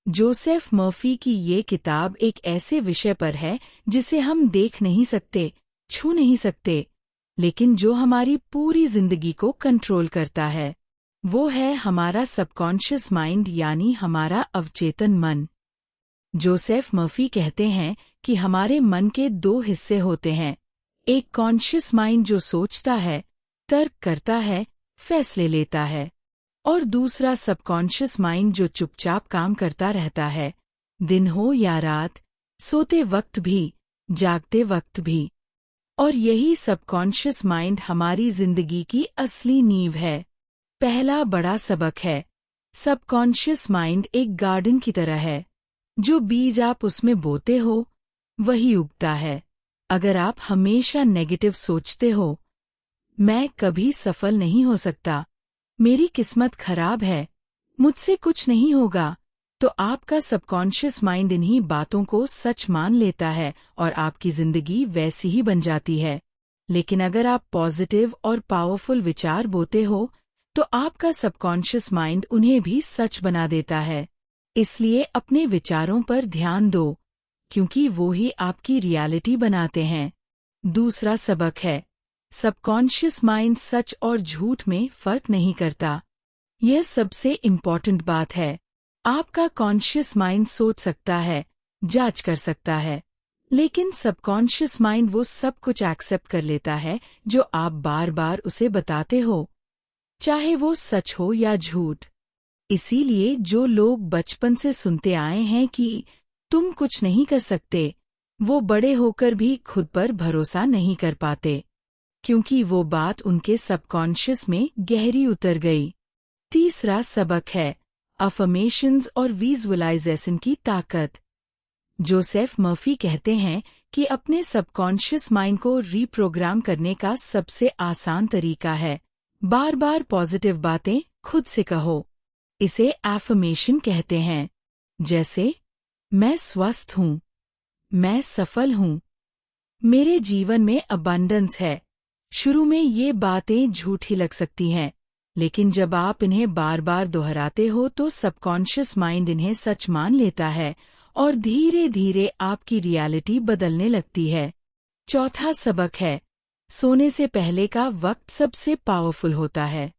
Joseph Murphy की ये किताब एक ऐसे विषय पर है जिसे हम देख नहीं सकते, छू नहीं सकते, लेकिन जो हमारी पूरी जिंदगी को कंट्रोल करता है। वो है हमारा सबकॉन्शियस माइंड, यानी हमारा अवचेतन मन। जोसेफ मर्फी कहते हैं कि हमारे मन के दो हिस्से होते हैं। एक कॉन्शियस माइंड जो सोचता है, तर्क करता है, फैसले लेता है, और दूसरा सबकॉन्शियस माइंड जो चुपचाप काम करता रहता है, दिन हो या रात, सोते वक्त भी, जागते वक्त भी। और यही सबकॉन्शियस माइंड हमारी जिंदगी की असली नींव है। पहला बड़ा सबक है, सबकॉन्शियस माइंड एक गार्डन की तरह है। जो बीज आप उसमें बोते हो, वही उगता है। अगर आप हमेशा नेगेटिव सोचते हो, मैं कभी सफल नहीं हो सकता, मेरी किस्मत खराब है, मुझसे कुछ नहीं होगा, तो आपका सबकॉन्शियस माइंड इन्हीं बातों को सच मान लेता है और आपकी जिंदगी वैसी ही बन जाती है। लेकिन अगर आप पॉजिटिव और पावरफुल विचार बोते हो, तो आपका सबकॉन्शियस माइंड उन्हें भी सच बना देता है। इसलिए अपने विचारों पर ध्यान दो, क्योंकि वो ही आपकी रियलिटी बनाते हैं। दूसरा सबक है, सबकॉन्शियस माइंड सच और झूठ में फर्क नहीं करता। यह सबसे इम्पॉर्टेंट बात है। आपका कॉन्शियस माइंड सोच सकता है, जांच कर सकता है, लेकिन सबकॉन्शियस माइंड वो सब कुछ एक्सेप्ट कर लेता है जो आप बार बार उसे बताते हो, चाहे वो सच हो या झूठ। इसीलिए जो लोग बचपन से सुनते आए हैं कि तुम कुछ नहीं कर सकते, वो बड़े होकर भी खुद पर भरोसा नहीं कर पाते, क्योंकि वो बात उनके सबकॉन्शियस में गहरी उतर गई। तीसरा सबक है, अफर्मेशंस और विजुअलाइजेशन की ताकत। जोसेफ मर्फी कहते हैं कि अपने सबकॉन्शियस माइंड को रीप्रोग्राम करने का सबसे आसान तरीका है, बार बार पॉजिटिव बातें खुद से कहो। इसे एफर्मेशन कहते हैं, जैसे मैं स्वस्थ हूँ, मैं सफल हूँ, मेरे जीवन में अबंडेंस है। शुरू में ये बातें झूठी लग सकती हैं, लेकिन जब आप इन्हें बार बार दोहराते हो तो सबकॉन्शियस माइंड इन्हें सच मान लेता है और धीरे धीरे आपकी रियलिटी बदलने लगती है। चौथा सबक है, सोने से पहले का वक्त सबसे पावरफुल होता है।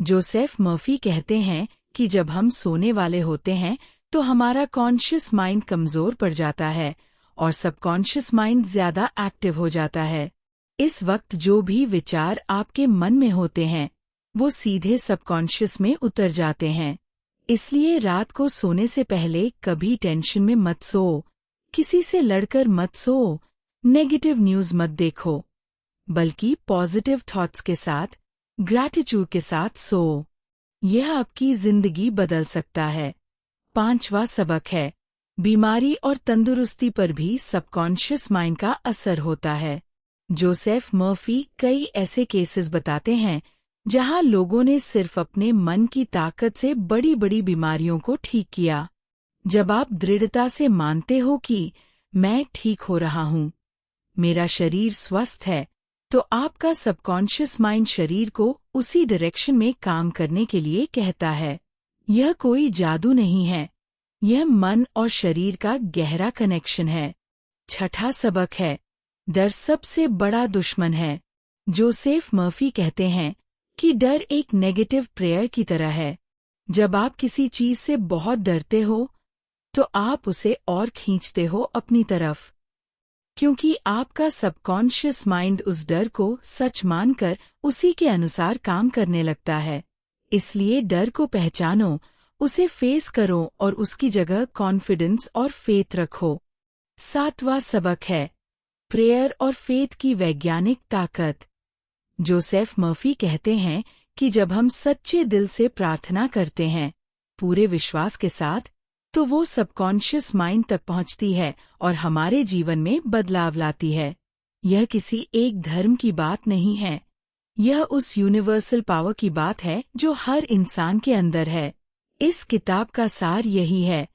जोसेफ मर्फी कहते हैं कि जब हम सोने वाले होते हैं तो हमारा कॉन्शियस माइंड कमजोर पड़ जाता है और सबकॉन्शियस माइंड ज्यादा एक्टिव हो जाता है। इस वक्त जो भी विचार आपके मन में होते हैं, वो सीधे सबकॉन्शियस में उतर जाते हैं। इसलिए रात को सोने से पहले कभी टेंशन में मत सो, किसी से लड़कर मत सो, नेगेटिव न्यूज़ मत देखो, बल्कि पॉजिटिव थॉट्स के साथ, ग्रैटिट्यूड के साथ सो। यह आपकी जिंदगी बदल सकता है। पांचवा सबक है, बीमारी और तंदुरुस्ती पर भी सबकॉन्शियस माइंड का असर होता है। जोसेफ मर्फी कई ऐसे केसेस बताते हैं जहां लोगों ने सिर्फ अपने मन की ताकत से बड़ी बड़ी बीमारियों को ठीक किया। जब आप दृढ़ता से मानते हो कि मैं ठीक हो रहा हूँ, मेरा शरीर स्वस्थ है, तो आपका सबकॉन्शियस माइंड शरीर को उसी डायरेक्शन में काम करने के लिए कहता है। यह कोई जादू नहीं है, यह मन और शरीर का गहरा कनेक्शन है। छठा सबक है, डर सबसे बड़ा दुश्मन है। जोसेफ मर्फी कहते हैं कि डर एक नेगेटिव प्रेयर की तरह है। जब आप किसी चीज से बहुत डरते हो, तो आप उसे और खींचते हो अपनी तरफ, क्योंकि आपका सबकॉन्शियस माइंड उस डर को सच मानकर उसी के अनुसार काम करने लगता है। इसलिए डर को पहचानो, उसे फेस करो और उसकी जगह कॉन्फिडेंस और फेथ रखो। सातवां सबक है, प्रेयर और फेथ की वैज्ञानिक ताकत। जोसेफ मर्फी कहते हैं कि जब हम सच्चे दिल से प्रार्थना करते हैं, पूरे विश्वास के साथ, तो वो सबकॉन्शियस माइंड तक पहुंचती है और हमारे जीवन में बदलाव लाती है। यह किसी एक धर्म की बात नहीं है, यह उस यूनिवर्सल पावर की बात है जो हर इंसान के अंदर है। इस किताब का सार यही है,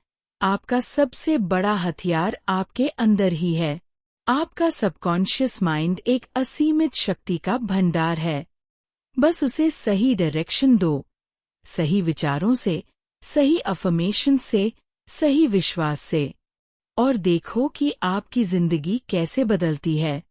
आपका सबसे बड़ा हथियार आपके अंदर ही है। आपका सबकॉन्शियस माइंड एक असीमित शक्ति का भंडार है। बस उसे सही डायरेक्शन दो, सही विचारों से, सही अफर्मेशन से, सही विश्वास से। और देखो कि आपकी जिंदगी कैसे बदलती है।